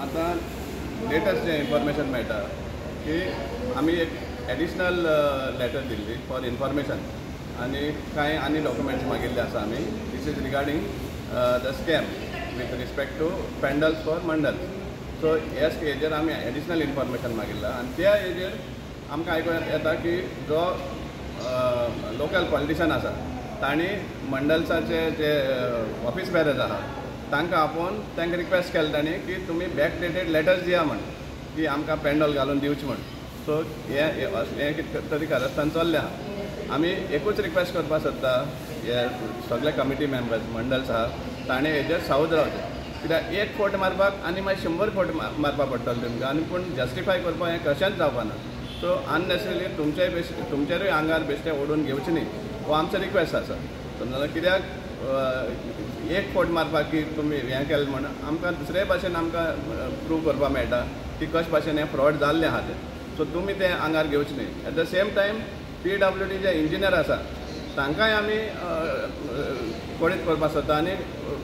आतां लेटस्ट जे इन्फॉर्मेशन मेळटा की आमी एक एडिशनल लेटर दिल्ली फॉर इन्फॉर्मेशन आनी कांय आनी डॉक्युमेंट्स मागिल्ले आसा आमी. This is regarding the scam with respect to pandals for mandals. So ह्या हेजेर आमी एडिशनल इन्फॉर्मेशन मागिल्ला आनी त्या हेजेर आमकां आयकूंक येता की जो लोकल पॉलिटिशन आसा तांणी मंडल्साचे जे ऑफिस बेरर्स आहा तांकां आपोवन तांकां रिक्वेस्ट केलें तांणी की तुमी बॅक डेटेड लेटर्स दिया म्हण की आमकां पेंडल घालून दिवचे म्हण. सो हे कितें तरी कारस्थान चल्लें आहा. आमी एकूच रिक्वेस्ट करपाक सोदता हे सगळे कमिटी मेंबर्स मंडल्स आहा ताणें हेजेर सावध रावचें. कित्याक एक फोट मारपाक आनी मागीर 100 फोट मारपाक पडटलो तुमकां आनी पूण जस्टिफाय करपाक हें कशेंच जावपाना. सो अननेसेसरी तुमचेरूय आंगार बेश्टे ओडून घेवचे न्ही हो आमचो रिक्वेस्ट आसा. समजा कित्याक एक फोट मारपाक की तुमी हें केलें म्हण आमकां दुसरे भाशेन आमकां प्रूव करपाक मेळटा की कशे भाशेन हें फ्रॉड जाल्लें आहा तें. सो तुमी तें आंगार घेवचे न्ही. At the same time PWD जे इंजिनियर आसा तांकांय आमी कोडीत करपाक सोदता आनी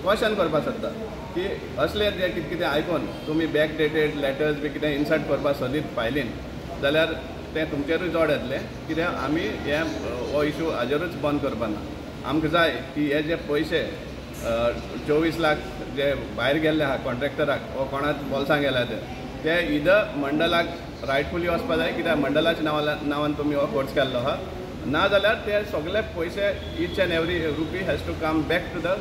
क्वेश्चन करपाक सोदता की असले जे कितें कितें आयकून तुमी बॅक डेटेड लेटर्स बी कितें इन्सर्ट करपाक सोदीत फायलीन जाल्यार तें तुमचेरूय जड येतलें. कित्याक आमी हो इशू हाजेरूच बंद करपाना. आमकां जाय की हे जे पयशे 24 लाख जे भायर गेल्ले आहा कॉन्ट्रॅक्टराक वो कोणाच बॉल्सांत गेल्या ते इदर मंडलाक रायटफुली वचपा जाय कित्याक मंडलाच्या नांवान तुमी हो कोर्स केल्लो आहा. ना जाल्यार ते सगळे पयशे each and every rupee has to come back to the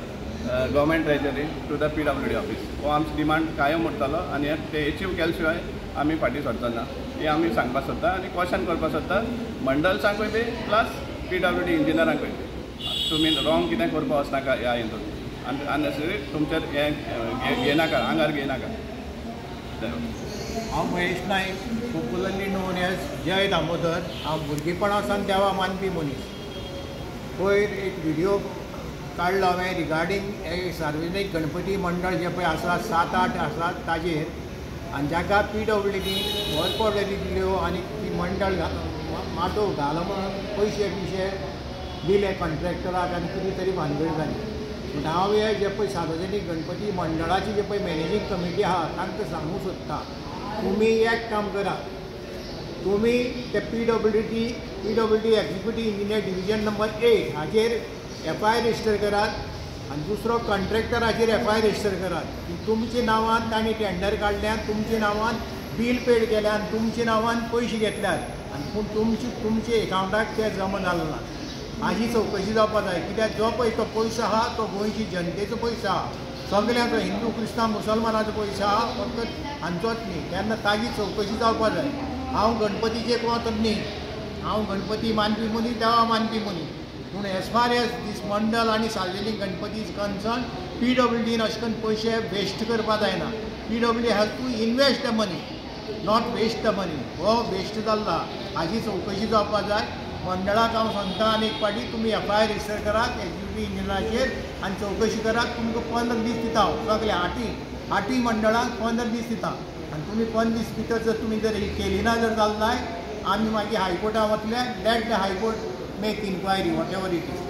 government treasury to the PWD office. हो आमचो डिमांड कायम उरतलो आनी ते अचीव केले शिवाय आमी फाटीं सरचो ना हे आमी सांगपाक सोदता आनी क्वेश्चन करपाक सोदता मंडल्सांकूय बी प्लस PWD इंजिनियरांकूय बी. तुमी रॉंग कितें करपाक वचनाका ह्या हितून आनी अननेसेसरी तुमचेर हें घेनाका आंगार घेनाका. हांव महेश नायक, पॉप्युलरली नोन एज जय दामोदर. हांव भुरगेपणासान देवा मानपी मनीस. पयर एक व्हिडिओ काडलो हांवें रिगार्डींग सार्वजनीक गणपती मंडळ जे पळय आसा 7-8 आसात ताजेर आनी जाका PWD वर्क दिल्यो आनी ती मंडळ माटो घालो म्हणून पयशे दिले कॉन्ट्रॅक्टराक आनी कितें तरी भानगड जाली. पूण हांव हे जे पळय सार्वजनीक गणपती मंडळाची जे पळय मॅनेजींग कमिटी आहा तांकां सांगूंक सोदता तुमी एक काम करा. तुमी ते PWD executive engineer division number 8 हाचेर FIR रजिस्टर करात आनी दुसरो कॉन्ट्रॅक्टराचेर FIR रजिस्टर करात की तुमच्या नांवान तांणी टेंडर काडल्यात, तुमच्या नांवान बील पेड केल्या आनी तुमच्या नांवान पयशे घेतल्यात आनी पूण तुमचे एकावंटाक ते जमा जालो ना. हाजी चवकशी जावपाक जाय. कित्याक जो पळय तो पयसो आहा तो गोंयची जनतेचो पयसो आहा. सगळ्यांचो हिंदू क्रिस्तांव मुसलमानाचो पयसो आहा फकत हांचोच न्ही. तेन्ना ताजी चवकशी जावपाक जाय. हांव गणपतीचेर वचत न्ही. हांव गणपती मानपी मनीस, देवा मानपी मनीस. पूण एज फार एज दीस मंडल आनी सार्वजनीक गणपती इज कन्सर्न PWDन अशें करून पयशे वेस्ट करपाक जायना. PWD has to invest the money not waste the money. हो वेस्ट जाल्ला हाजी चवकशी जावपाक जाय. मंडळाक हांव सांगता आनी एक फावटी तुमी FIR रजिस्टर करात एक्झिक्युटीव इंजिनियराचेर आनी चवकशी करात. तुमकां 15 दीस दिता हांव सगळे आठी मंडळांक 15 दीस दिता आनी तुमी 15 दीस भितर जर तुमी जर ही केली ना जर जालें जाय आमी मागीर हायकोर्टाक वतले. Let the high court make inquiry whatever it is.